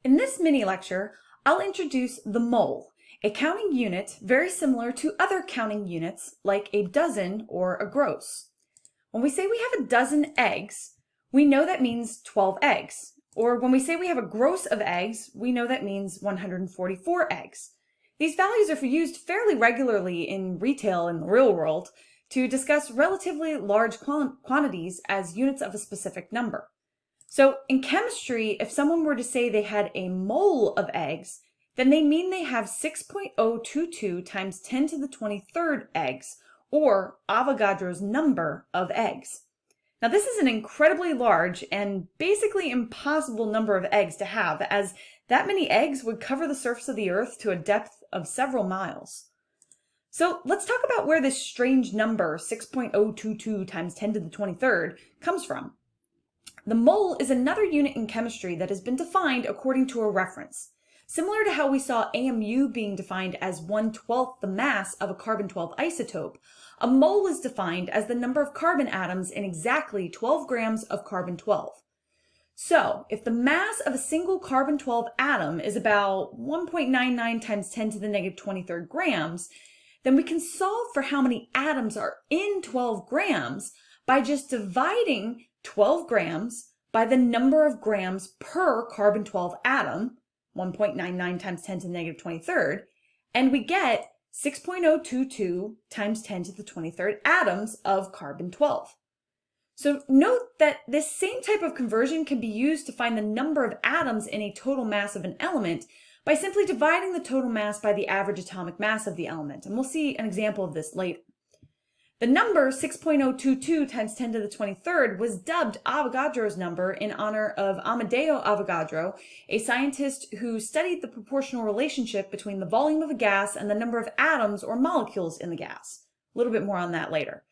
In this mini lecture, I'll introduce the mole, a counting unit very similar to other counting units like a dozen or a gross. When we say we have a dozen eggs, we know that means 12 eggs. Or when we say we have a gross of eggs, we know that means 144 eggs. These values are used fairly regularly in retail in the real world to discuss relatively large quantities as units of a specific number. So in chemistry, if someone were to say they had a mole of eggs, then they mean they have 6.022 times 10 to the 23rd eggs, or Avogadro's number of eggs. Now this is an incredibly large and basically impossible number of eggs to have, as that many eggs would cover the surface of the Earth to a depth of several miles. So let's talk about where this strange number, 6.022 times 10 to the 23rd, comes from. The mole is another unit in chemistry that has been defined according to a reference. Similar to how we saw AMU being defined as 1/12 the mass of a carbon-12 isotope, a mole is defined as the number of carbon atoms in exactly 12 grams of carbon-12. So, if the mass of a single carbon-12 atom is about 1.99 times 10 to the negative 23rd grams, then we can solve for how many atoms are in 12 grams by just dividing 12 grams by the number of grams per carbon-12 atom, 1.99 times 10 to the negative 23rd, and we get 6.022 times 10 to the 23rd atoms of carbon-12. So note that this same type of conversion can be used to find the number of atoms in a total mass of an element by simply dividing the total mass by the average atomic mass of the element, and we'll see an example of this later. The number 6.022 times 10 to the 23rd was dubbed Avogadro's number in honor of Amedeo Avogadro, a scientist who studied the proportional relationship between the volume of a gas and the number of atoms or molecules in the gas. A little bit more on that later.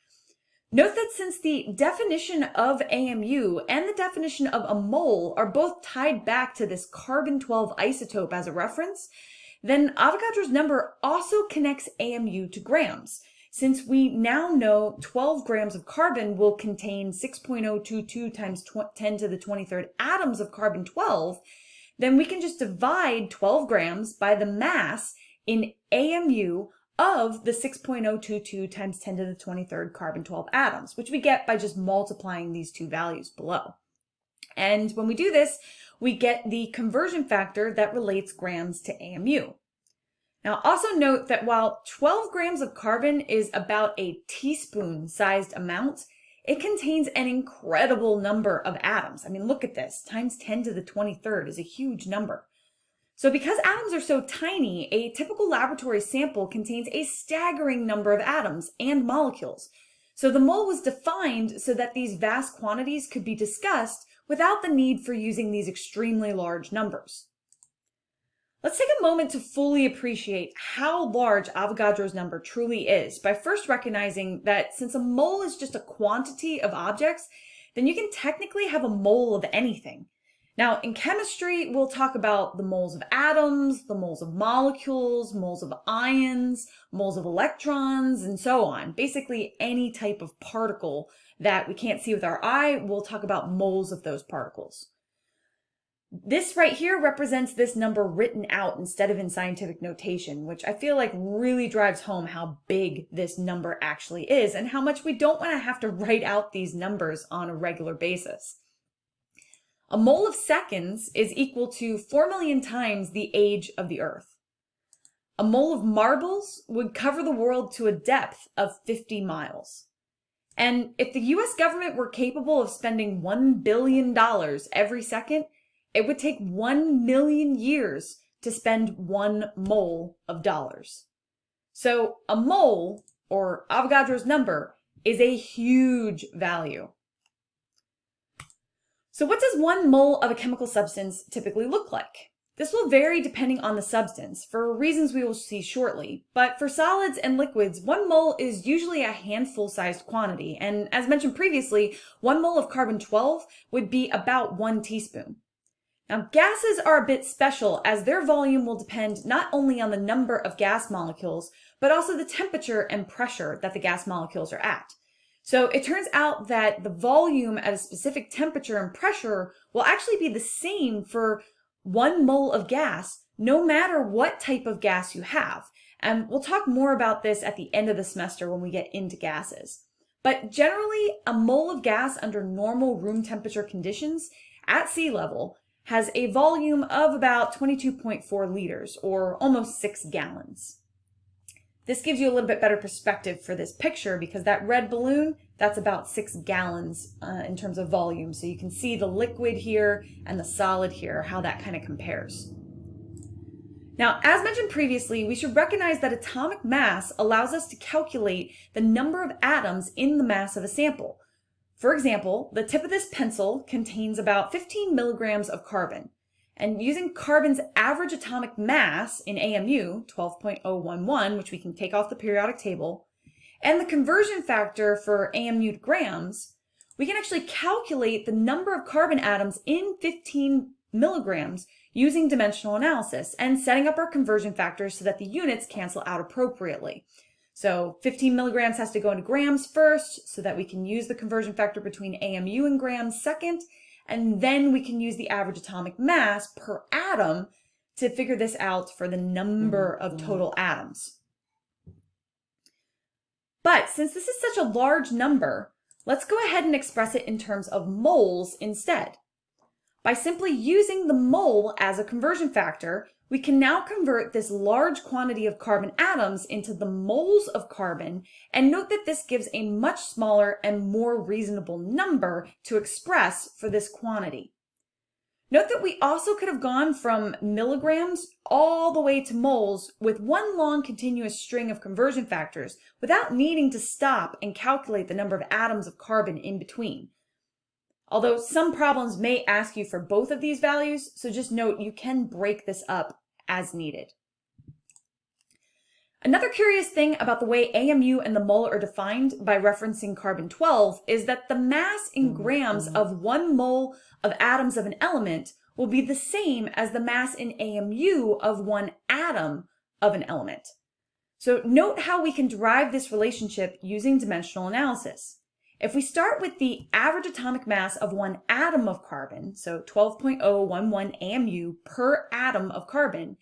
Note that since the definition of AMU and the definition of a mole are both tied back to this carbon-12 isotope as a reference, then Avogadro's number also connects AMU to grams. Since we now know 12 grams of carbon will contain 6.022 times 10 to the 23rd atoms of carbon-12, then we can just divide 12 grams by the mass in AMU of the 6.022 times 10 to the 23rd carbon-12 atoms, which we get by just multiplying these two values below. And when we do this, we get the conversion factor that relates grams to AMU. Now also note that while 12 grams of carbon is about a teaspoon-sized amount, it contains an incredible number of atoms. I mean, look at this, times 10 to the 23rd is a huge number. So because atoms are so tiny, a typical laboratory sample contains a staggering number of atoms and molecules. So the mole was defined so that these vast quantities could be discussed without the need for using these extremely large numbers. Let's take a moment to fully appreciate how large Avogadro's number truly is by first recognizing that since a mole is just a quantity of objects, then you can technically have a mole of anything. Now, in chemistry, we'll talk about the moles of atoms, the moles of molecules, moles of ions, moles of electrons, and so on. Basically, any type of particle that we can't see with our eye, we'll talk about moles of those particles. This right here represents this number written out instead of in scientific notation, which I feel like really drives home how big this number actually is and how much we don't want to have to write out these numbers on a regular basis. A mole of seconds is equal to 4 million times the age of the Earth. A mole of marbles would cover the world to a depth of 50 miles. And if the US government were capable of spending $1 billion every second, it would take 1 million years to spend 1 mole of dollars. So a mole, or Avogadro's number, is a huge value. So what does 1 mole of a chemical substance typically look like? This will vary depending on the substance, for reasons we will see shortly, but for solids and liquids, 1 mole is usually a handful-sized quantity, and as mentioned previously, 1 mole of carbon-12 would be about 1 teaspoon. Now, gases are a bit special as their volume will depend not only on the number of gas molecules, but also the temperature and pressure that the gas molecules are at. So it turns out that the volume at a specific temperature and pressure will actually be the same for 1 mole of gas, no matter what type of gas you have. And we'll talk more about this at the end of the semester when we get into gases. But generally, a mole of gas under normal room temperature conditions at sea level has a volume of about 22.4 liters, or almost 6 gallons. This gives you a little bit better perspective for this picture because that red balloon, that's about 6 gallons in terms of volume. So you can see the liquid here and the solid here, how that kind of compares. Now, as mentioned previously, we should recognize that atomic mass allows us to calculate the number of atoms in the mass of a sample. For example, the tip of this pencil contains about 15 milligrams of carbon. And using carbon's average atomic mass in AMU, 12.011, which we can take off the periodic table, and the conversion factor for AMU to grams, we can actually calculate the number of carbon atoms in 15 milligrams using dimensional analysis and setting up our conversion factors so that the units cancel out appropriately. So 15 milligrams has to go into grams first so that we can use the conversion factor between AMU and grams second, and then we can use the average atomic mass per atom to figure this out for the number of total atoms. But since this is such a large number, let's go ahead and express it in terms of moles instead. By simply using the mole as a conversion factor, we can now convert this large quantity of carbon atoms into the moles of carbon, and note that this gives a much smaller and more reasonable number to express for this quantity. Note that we also could have gone from milligrams all the way to moles with one long continuous string of conversion factors without needing to stop and calculate the number of atoms of carbon in between. Although some problems may ask you for both of these values, so just note you can break this up as needed. Another curious thing about the way AMU and the mole are defined by referencing carbon-12 is that the mass in grams of 1 mole of atoms of an element will be the same as the mass in AMU of 1 atom of an element. So note how we can derive this relationship using dimensional analysis. If we start with the average atomic mass of 1 atom of carbon, so 12.011 AMU per atom of carbon,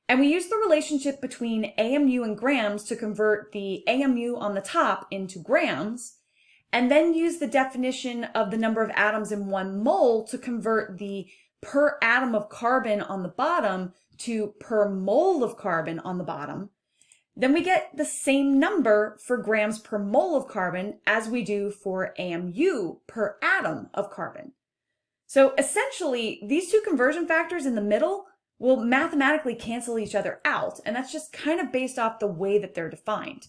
and we use the relationship between AMU and grams to convert the AMU on the top into grams, and then use the definition of the number of atoms in 1 mole to convert the per atom of carbon on the bottom to per mole of carbon on the bottom, then we get the same number for grams per mole of carbon as we do for AMU per atom of carbon. So essentially, these two conversion factors in the middle will mathematically cancel each other out, and that's just kind of based off the way that they're defined.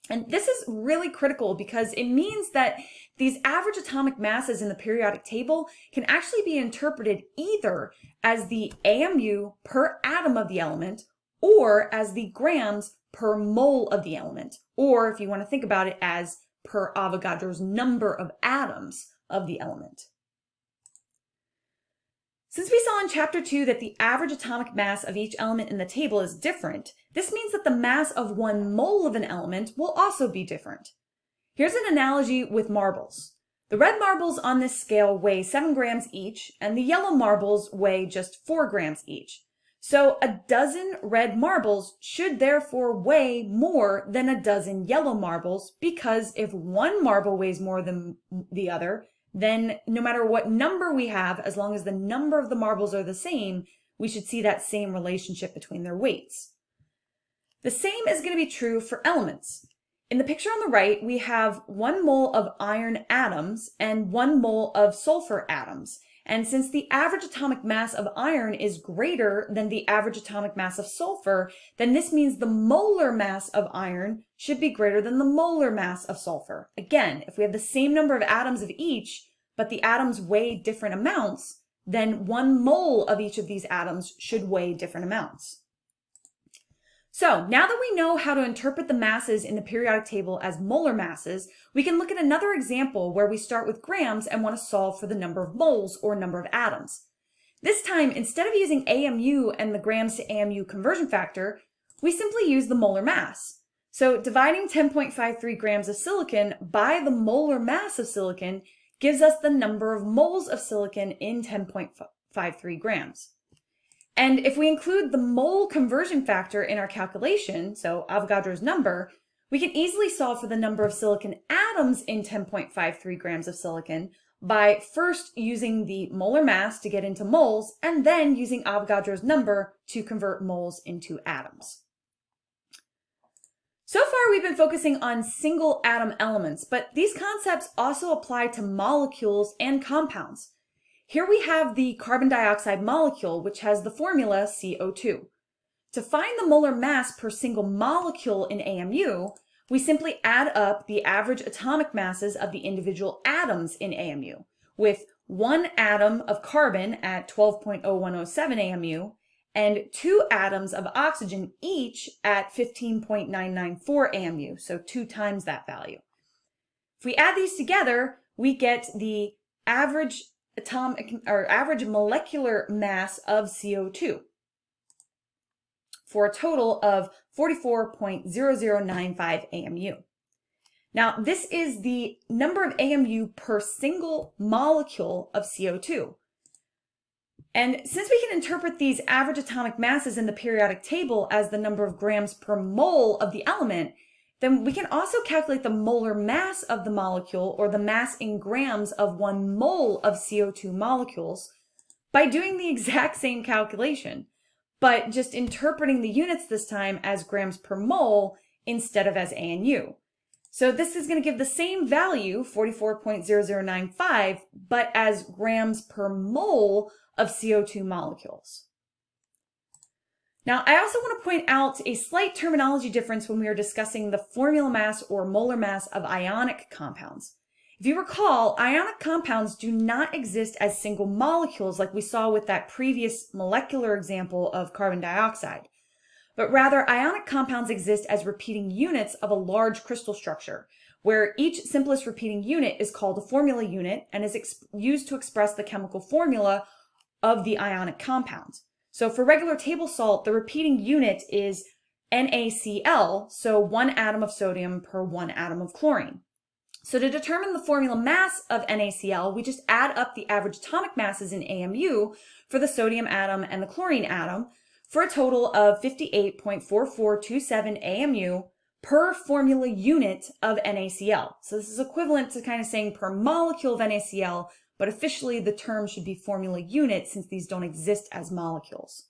And this is really critical because it means that these average atomic masses in the periodic table can actually be interpreted either as the AMU per atom of the element or as the grams per mole of the element, or if you want to think about it as per Avogadro's number of atoms of the element. Since we saw in Chapter 2 that the average atomic mass of each element in the table is different, this means that the mass of 1 mole of an element will also be different. Here's an analogy with marbles. The red marbles on this scale weigh 7 grams each, and the yellow marbles weigh just 4 grams each. So a dozen red marbles should therefore weigh more than a dozen yellow marbles, because if one marble weighs more than the other, then no matter what number we have, as long as the number of the marbles are the same, we should see that same relationship between their weights. The same is going to be true for elements. In the picture on the right, we have 1 mole of iron atoms and 1 mole of sulfur atoms. And since the average atomic mass of iron is greater than the average atomic mass of sulfur, then this means the molar mass of iron should be greater than the molar mass of sulfur. Again, if we have the same number of atoms of each, but the atoms weigh different amounts, then 1 mole of each of these atoms should weigh different amounts. So now that we know how to interpret the masses in the periodic table as molar masses, we can look at another example where we start with grams and want to solve for the number of moles or number of atoms. This time, instead of using AMU and the grams to AMU conversion factor, we simply use the molar mass. So dividing 10.53 grams of silicon by the molar mass of silicon gives us the number of moles of silicon in 10.53 grams. And if we include the mole conversion factor in our calculation, so Avogadro's number, we can easily solve for the number of silicon atoms in 10.53 grams of silicon by first using the molar mass to get into moles and then using Avogadro's number to convert moles into atoms. So far, we've been focusing on single atom elements, but these concepts also apply to molecules and compounds. Here we have the carbon dioxide molecule, which has the formula CO2. To find the molar mass per single molecule in AMU, we simply add up the average atomic masses of the individual atoms in AMU, with 1 atom of carbon at 12.0107 AMU and 2 atoms of oxygen each at 15.994 AMU, so 2 times that value. If we add these together, we get the average molecular mass of CO2 for a total of 44.0095 AMU. Now, this is the number of AMU per single molecule of CO2. And since we can interpret these average atomic masses in the periodic table as the number of grams per mole of the element, then we can also calculate the molar mass of the molecule, or the mass in grams of 1 mole of CO2 molecules, by doing the exact same calculation, but just interpreting the units this time as grams per mole instead of as ANU. So this is going to give the same value, 44.0095, but as grams per mole of CO2 molecules. Now, I also want to point out a slight terminology difference when we are discussing the formula mass or molar mass of ionic compounds. If you recall, ionic compounds do not exist as single molecules like we saw with that previous molecular example of carbon dioxide, but rather ionic compounds exist as repeating units of a large crystal structure, where each simplest repeating unit is called a formula unit and is used to express the chemical formula of the ionic compound. So for regular table salt, the repeating unit is NaCl, so 1 atom of sodium per 1 atom of chlorine. So to determine the formula mass of NaCl, we just add up the average atomic masses in AMU for the sodium atom and the chlorine atom for a total of 58.4427 AMU per formula unit of NaCl. So this is equivalent to kind of saying per molecule of NaCl, but officially the term should be formula unit since these don't exist as molecules.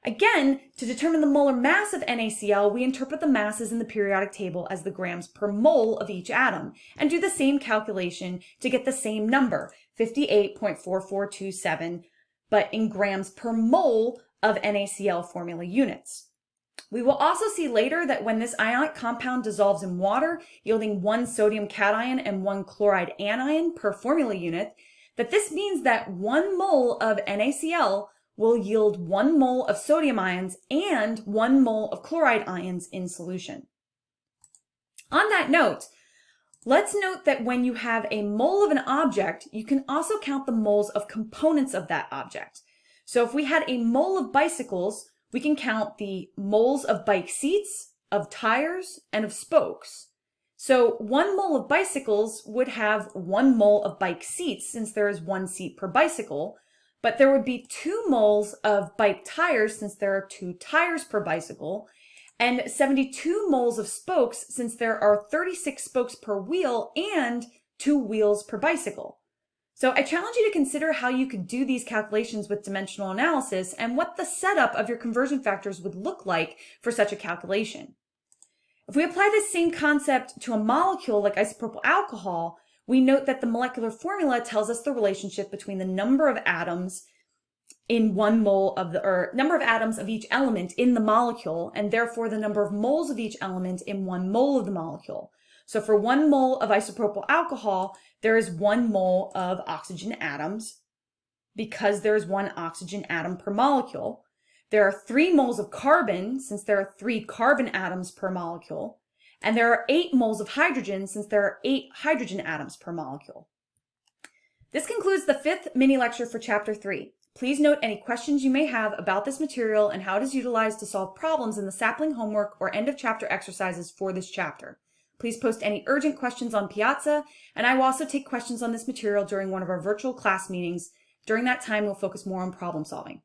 Again, to determine the molar mass of NaCl, we interpret the masses in the periodic table as the grams per mole of each atom and do the same calculation to get the same number, 58.4427, but in grams per mole of NaCl formula units. We will also see later that when this ionic compound dissolves in water, yielding 1 sodium cation and 1 chloride anion per formula unit, that this means that 1 mole of NaCl will yield 1 mole of sodium ions and 1 mole of chloride ions in solution. On that note, let's note that when you have a mole of an object, you can also count the moles of components of that object. So if we had a mole of bicycles, we can count the moles of bike seats, of tires, and of spokes. So 1 mole of bicycles would have 1 mole of bike seats since there is 1 seat per bicycle, but there would be 2 moles of bike tires since there are 2 tires per bicycle, and 72 moles of spokes since there are 36 spokes per wheel and 2 wheels per bicycle. So I challenge you to consider how you could do these calculations with dimensional analysis and what the setup of your conversion factors would look like for such a calculation. If we apply this same concept to a molecule like isopropyl alcohol, we note that the molecular formula tells us the relationship between the number of atoms in 1 mole of number of atoms of each element in the molecule, and therefore the number of moles of each element in 1 mole of the molecule. So for 1 mole of isopropyl alcohol, there is 1 mole of oxygen atoms because there is 1 oxygen atom per molecule. There are 3 moles of carbon since there are 3 carbon atoms per molecule. And there are 8 moles of hydrogen since there are 8 hydrogen atoms per molecule. This concludes the 5th mini lecture for Chapter 3. Please note any questions you may have about this material and how it is utilized to solve problems in the sapling homework or end of chapter exercises for this chapter. Please post any urgent questions on Piazza, and I will also take questions on this material during one of our virtual class meetings. During that time, we'll focus more on problem solving.